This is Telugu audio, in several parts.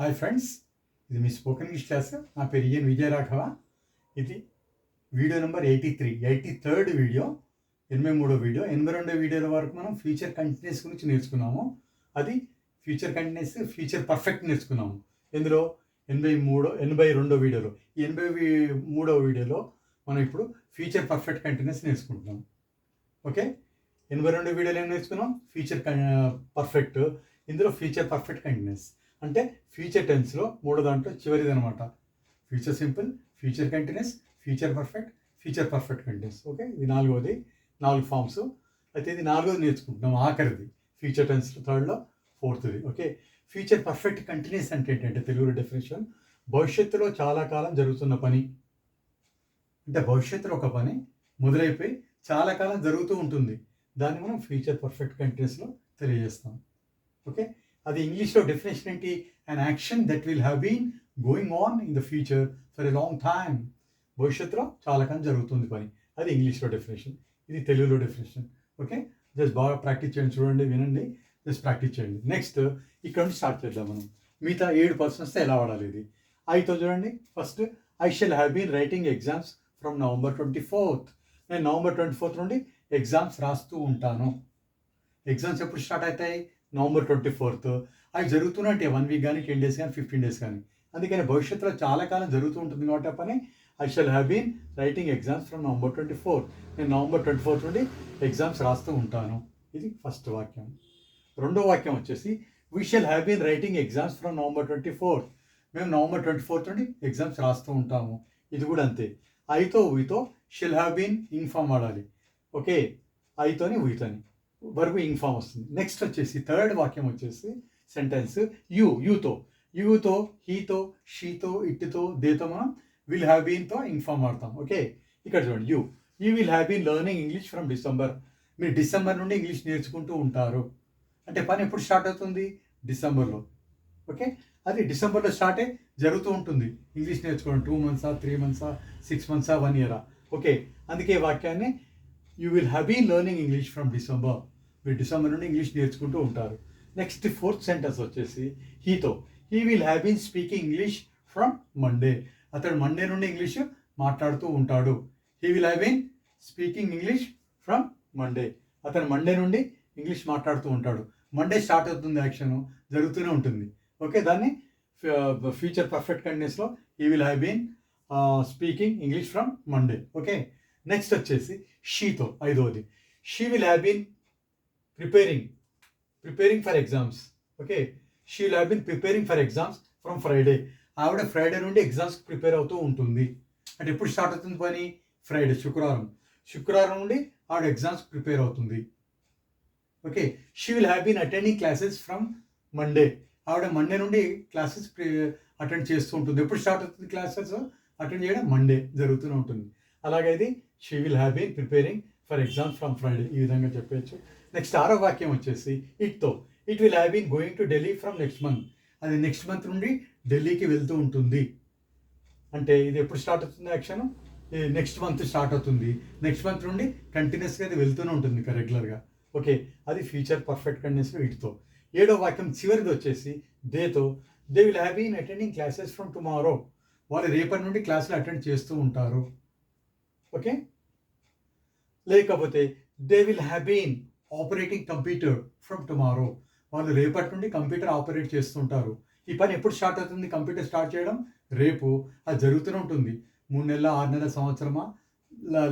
హాయ్ ఫ్రెండ్స్, ఇది మీ స్పోకెన్ ఇంగ్లీష్ క్లాస్. నా పేరు ఈఎన్ విజయరాఘవ. ఇది వీడియో నెంబర్ 83rd వీడియో, 83వ వీడియో. 82వ వీడియోల వరకు మనం ఫ్యూచర్ కంటిన్యూస్ గురించి నేర్చుకున్నాము. అది ఫ్యూచర్ కంటిన్యూస్, ఫ్యూచర్ పర్ఫెక్ట్ నేర్చుకున్నాము. ఇందులో 82వ వీడియోలో, ఈ 83వ వీడియోలో మనం ఇప్పుడు ఫ్యూచర్ పర్ఫెక్ట్ కంటిన్యూస్ నేర్చుకుంటున్నాం. ఓకే, 82వ వీడియోలో ఏం నేర్చుకున్నాం? Future perfect. ఇందులో ఫ్యూచర్ పర్ఫెక్ట్ కంటిన్యూస్ అంటే ఫ్యూచర్ టెన్స్లో మూడో దాంట్లో చివరిది అనమాట. Future simple, future continuous, future perfect continuous. Okay, ఇది 4 ఫామ్స్. అయితే ఇది 4వది నేర్చుకుంటున్నాం, ఆఖరిది. ఫ్యూచర్ టెన్స్ 3ర్డ్లో 4థది. ఓకే, ఫ్యూచర్ పర్ఫెక్ట్ కంటిన్యూస్ అంటే ఏంటంటే తెలుగులో డెఫినేషన్, భవిష్యత్తులో చాలా కాలం జరుగుతున్న పని. అంటే భవిష్యత్తులో ఒక పని మొదలైపోయి చాలా కాలం జరుగుతూ ఉంటుంది, దాన్ని మనం ఫ్యూచర్ పర్ఫెక్ట్ కంటిన్యూస్లో తెలియజేస్తాం. ఓకే, అది ఇంగ్లీష్లో డెఫినేషన్ ఏంటి? An action that will have been going on in the future for a long time. భవిష్యత్తులో చాలా కాలం జరుగుతుంది పని, అది ఇంగ్లీష్లో డెఫినేషన్. ఇది తెలుగులో డెఫినేషన్. ఓకే, జస్ట్ బాగా ప్రాక్టీస్ చేయండి, చూడండి, వినండి, జస్ట్ ప్రాక్టీస్ చేయండి. నెక్స్ట్ ఇక్కడ నుంచి స్టార్ట్ చేద్దాం మనం. మిగతా 7 పర్సన్స్తో ఎలా వాడాలి ఇది. ఐతో చూడండి. First, I shall have been writing exams from November 24th. నేను November 24th నుండి ఎగ్జామ్స్ రాస్తూ ఉంటాను. ఎగ్జామ్స్ ఎప్పుడు స్టార్ట్ అవుతాయి? November 24th. అవి జరుగుతున్నట్టే 1 వీక్ కానీ, 10 days కానీ, 15 days కానీ. అందుకని భవిష్యత్తులో చాలా కాలం జరుగుతూ ఉంటుంది కాబట్టి పని I shall have been writing exams from November 24th. నేను November 24th నుండి ఎగ్జామ్స్ రాస్తూ ఉంటాను. ఇది ఫస్ట్ వాక్యం. రెండో వాక్యం వచ్చేసి, we shall have been writing exams from November 24th. మేము November 24th నుండి ఎగ్జామ్స్ రాస్తూ ఉంటాము. ఇది కూడా అంతే. ఐతో వీతో షెల్ హ్యావ్ బీన్ ఇన్ఫామ్ వాడాలి. ఓకే, ఐతోని వీతోని వరకు ఇన్ఫామ్ వస్తుంది. నెక్స్ట్ వచ్చేసి థర్డ్ వాక్యం వచ్చేసి సెంటెన్స్ యూతో, హీతో, షీతో, ఇట్తో, దేతో మనం విల్ హ్యావ్ బీన్తో ఇన్ఫామ్ వాడతాం. ఓకే, ఇక్కడ చూడండి, you will have been learning English from December. మీరు డిసెంబర్ నుండి ఇంగ్లీష్ నేర్చుకుంటూ ఉంటారు. అంటే పని ఎప్పుడు స్టార్ట్ అవుతుంది? డిసెంబర్లో. ఓకే, అది డిసెంబర్లో స్టార్టే జరుగుతూ ఉంటుంది ఇంగ్లీష్ నేర్చుకోవడం. 2 months, 3 months, 6 months, 1 year. Okay, అందుకే వాక్యాన్ని you will have been learning English from December. మీరు డిసెంబర్ నుండి ఇంగ్లీష్ నేర్చుకుంటూ ఉంటారు. నెక్స్ట్ ఫోర్త్ సెంటెన్స్ వచ్చేసి హీతో, he will have been speaking English from Monday. అతడు మండే నుండి ఇంగ్లీష్ మాట్లాడుతూ ఉంటాడు. He will have been speaking English from Monday. అతను మండే నుండి ఇంగ్లీష్ మాట్లాడుతూ ఉంటాడు. మండే స్టార్ట్ అవుతుంది, యాక్షన్ జరుగుతూనే ఉంటుంది. ఓకే, దాన్ని ఫ్యూచర్ పర్ఫెక్ట్ కంటిన్యూస్లో he will have been speaking English from Monday. Okay, next వచ్చేసి షీతో, ఐదవది. She will have been preparing for exams. Okay, she will have been preparing for exams from Friday. ఆవిడ ఫ్రైడే నుండి ఎగ్జామ్స్కి ప్రిపేర్ అవుతూ ఉంటుంది. అంటే ఎప్పుడు స్టార్ట్ అవుతుంది పని? ఫ్రైడే, శుక్రవారం నుండి ఆవిడ ఎగ్జామ్స్ ప్రిపేర్ అవుతుంది. Okay, she will have been attending classes from Monday. ఆవిడ మండే నుండి క్లాసెస్ అటెండ్ చేస్తూ ఉంటుంది. ఎప్పుడు స్టార్ట్ అవుతుంది క్లాసెస్ అటెండ్ చేయడం? మండే జరుగుతూనే ఉంటుంది. అలాగే ఇది she will have been preparing for exams from Friday, ఈ విధంగా చెప్పచ్చు. నెక్స్ట్ ఆరో వాక్యం వచ్చేసి it will have been going to Delhi from next month. అది నెక్స్ట్ మంత్ నుండి ఢిల్లీకి వెళ్తూ ఉంటుంది. అంటే ఇది ఎప్పుడు స్టార్ట్ అవుతుంది యాక్షన్? నెక్స్ట్ మంత్ స్టార్ట్ అవుతుంది. నెక్స్ట్ మంత్ నుండి కంటిన్యూస్గా అది వెళ్తూనే ఉంటుంది ఇంకా రెగ్యులర్గా. ఓకే, అది ఫ్యూచర్ పర్ఫెక్ట్ కంటిన్యూస్లో వీటితో. ఏడో వాక్యం చివరిది వచ్చేసి దేతో, they will have been attending classes from tomorrow. వాళ్ళు రేపటి నుండి క్లాసులు అటెండ్ చేస్తూ ఉంటారు. ఓకే, లేకపోతే they will have been operating computer from tomorrow. వాళ్ళు రేపటి నుండి కంప్యూటర్ ఆపరేట్ చేస్తుంటారు. ఈ పని ఎప్పుడు స్టార్ట్ అవుతుంది? కంప్యూటర్ స్టార్ట్ చేయడం రేపు. అది జరుగుతూనే ఉంటుంది. 3 నెలల, 6 నెలల, సంవత్సరమా,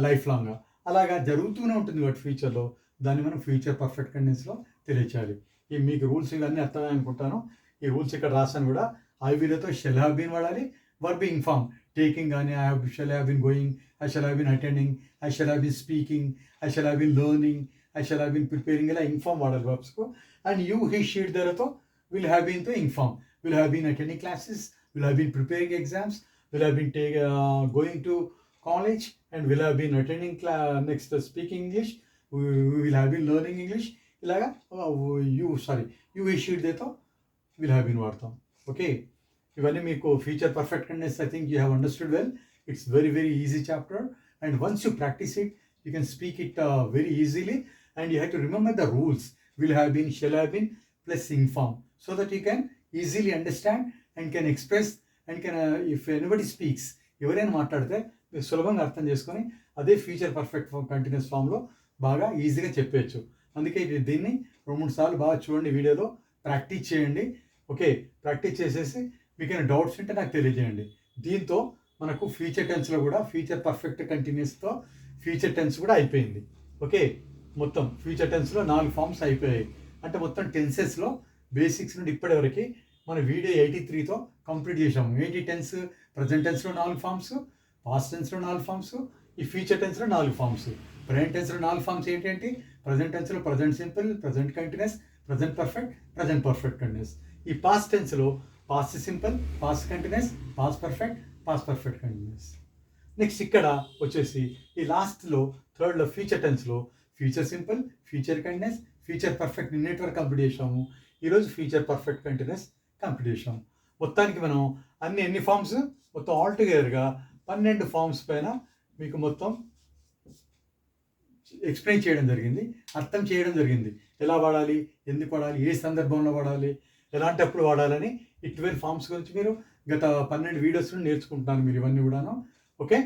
లైఫ్ లాంగా అలాగా జరుగుతూనే ఉంటుంది వాటి ఫ్యూచర్లో. దాన్ని మనం ఫ్యూచర్ పర్ఫెక్ట్ కండిషన్స్లో తెలియచేయాలి. ఈ మీకు రూల్స్ ఇవన్నీ అర్థమే అనుకుంటాను. ఈ రూల్స్ ఇక్కడ రాసాను కూడా. ఐ విల్తో షెల్ హ్యావ్ బీన్ వాడాలి. వర్బ్ ఇన్ఫార్మ్, టేకింగ్ కానీ shall have been going, I shall have been attending, I shall have been speaking, I shall have been learning, I shall have been preparing, ఇలా ఇన్ఫార్మ్ వాడాలి వర్బ్స్కు. అండ్ యూ, హీ, షీట్ దగ్గరతో will have been ing form. Will have been attending classes, will have been preparing exams, will have been going to college, and will have been attending next speaking English, we will have been learning English. ఇలాగా యూ షీట్ దేతో విల్ హ్యావ్ బీన్ వాడతాం. ఓకే, ఇవన్నీ మీకు future perfect conditions. I think you have understood well. It's very very easy chapter, and once you practice it you can speak it very easily. And you have to remember the rules. Will have been, shall have been plus ing form, so that you can easily understand and can express and can if anybody speaks, ఎవరైనా మాట్లాడితే మీరు సులభంగా అర్థం చేసుకొని అదే ఫ్యూచర్ పర్ఫెక్ట్ కంటిన్యూస్ ఫామ్లో బాగా ఈజీగా చెప్పేయచ్చు. అందుకే దీన్ని 2-3 సార్లు బాగా చూడండి, వీడియోలో ప్రాక్టీస్ చేయండి. ఓకే, ప్రాక్టీస్ చేసేసి మీకు ఏమైనా డౌట్స్ ఉంటే నాకు తెలియజేయండి. దీంతో మనకు ఫ్యూచర్ టెన్స్లో కూడా ఫ్యూచర్ పర్ఫెక్ట్ కంటిన్యూస్తో ఫ్యూచర్ టెన్స్ కూడా అయిపోయింది. ఓకే, మొత్తం ఫ్యూచర్ టెన్స్లో 4 ఫామ్స్ అయిపోయాయి. అంటే మొత్తం టెన్సెస్లో బేసిక్స్ నుండి ఇప్పటివరకు మన వీడియో 83తో కంప్లీట్ చేసాము. టెన్స్ ప్రజెంట్ టెన్స్లో 4 ఫామ్స్, పాస్ట్ టెన్స్లో 4 ఫామ్స్, ఈ ఫ్యూచర్ టెన్స్లో 4 ఫామ్స్. ప్రజెంట్ టెన్స్లో 4 ఫామ్స్ ఏంటంటే ప్రజెంట్ టెన్స్లో present simple, present continuous, present perfect, present perfect continuous. ఈ పాస్ట్ టెన్స్లో past simple, past continuous, past perfect, past perfect continuous. Next ఇక్కడ వచ్చేసి ఈ లాస్ట్లో థర్డ్లో ఫ్యూచర్ టెన్స్లో future simple, future continuous, future perfect నిన్నటి వరకు కంప్లీట్ చేసాము. ఈరోజు ఫ్యూచర్ పర్ఫెక్ట్ కంటిన్యూస్ కంప్లీట్ చేసాము. మొత్తానికి మనం ఎన్ని ఫామ్స్ మొత్తం ఆల్టుగెదర్గా 12 ఫామ్స్ పైన మీకు మొత్తం ఎక్స్ప్లెయిన్ చేయడం జరిగింది, అర్థం చేయడం జరిగింది. ఎలా వాడాలి, ఎందుకు వాడాలి, ఏ సందర్భంలో వాడాలి, ఎలాంటప్పుడు వాడాలని ఈ 12 ఫామ్స్ గురించి మీరు గత 12 వీడియోస్ నుండి నేర్చుకుంటున్నాను మీరు ఇవన్నీ కూడాను. ఓకే,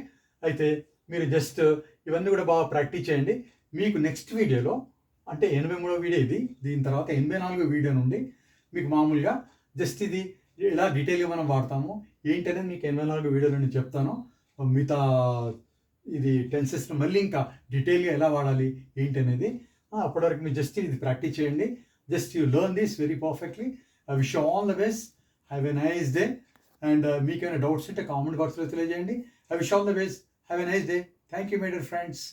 అయితే మీరు జస్ట్ ఇవన్నీ కూడా బాగా ప్రాక్టీస్ చేయండి. మీకు నెక్స్ట్ వీడియోలో అంటే 83వ వీడియో ఇది, దీని తర్వాత 84వ వీడియో నుండి మీకు మామూలుగా జస్ట్ ఇది ఎలా డీటెయిల్గా మనం వాడతాము ఏంటనేది మీకు 84వ వీడియోలో నేను చెప్తాను. మిగతా ఇది టెన్సెస్ను మళ్ళీ ఇంకా డీటెయిల్గా ఎలా వాడాలి ఏంటి అనేది. అప్పటివరకు మీరు జస్ట్ ఇది ప్రాక్టీస్ చేయండి. Just you learn this very perfectly. I wish you all the best. Have a nice day. And మీకు ఏమైనా డౌట్స్ ఉంటే కామెంట్ బాక్స్లో తెలియజేయండి. I wish all the best. Have a nice day. Thank you my dear friends.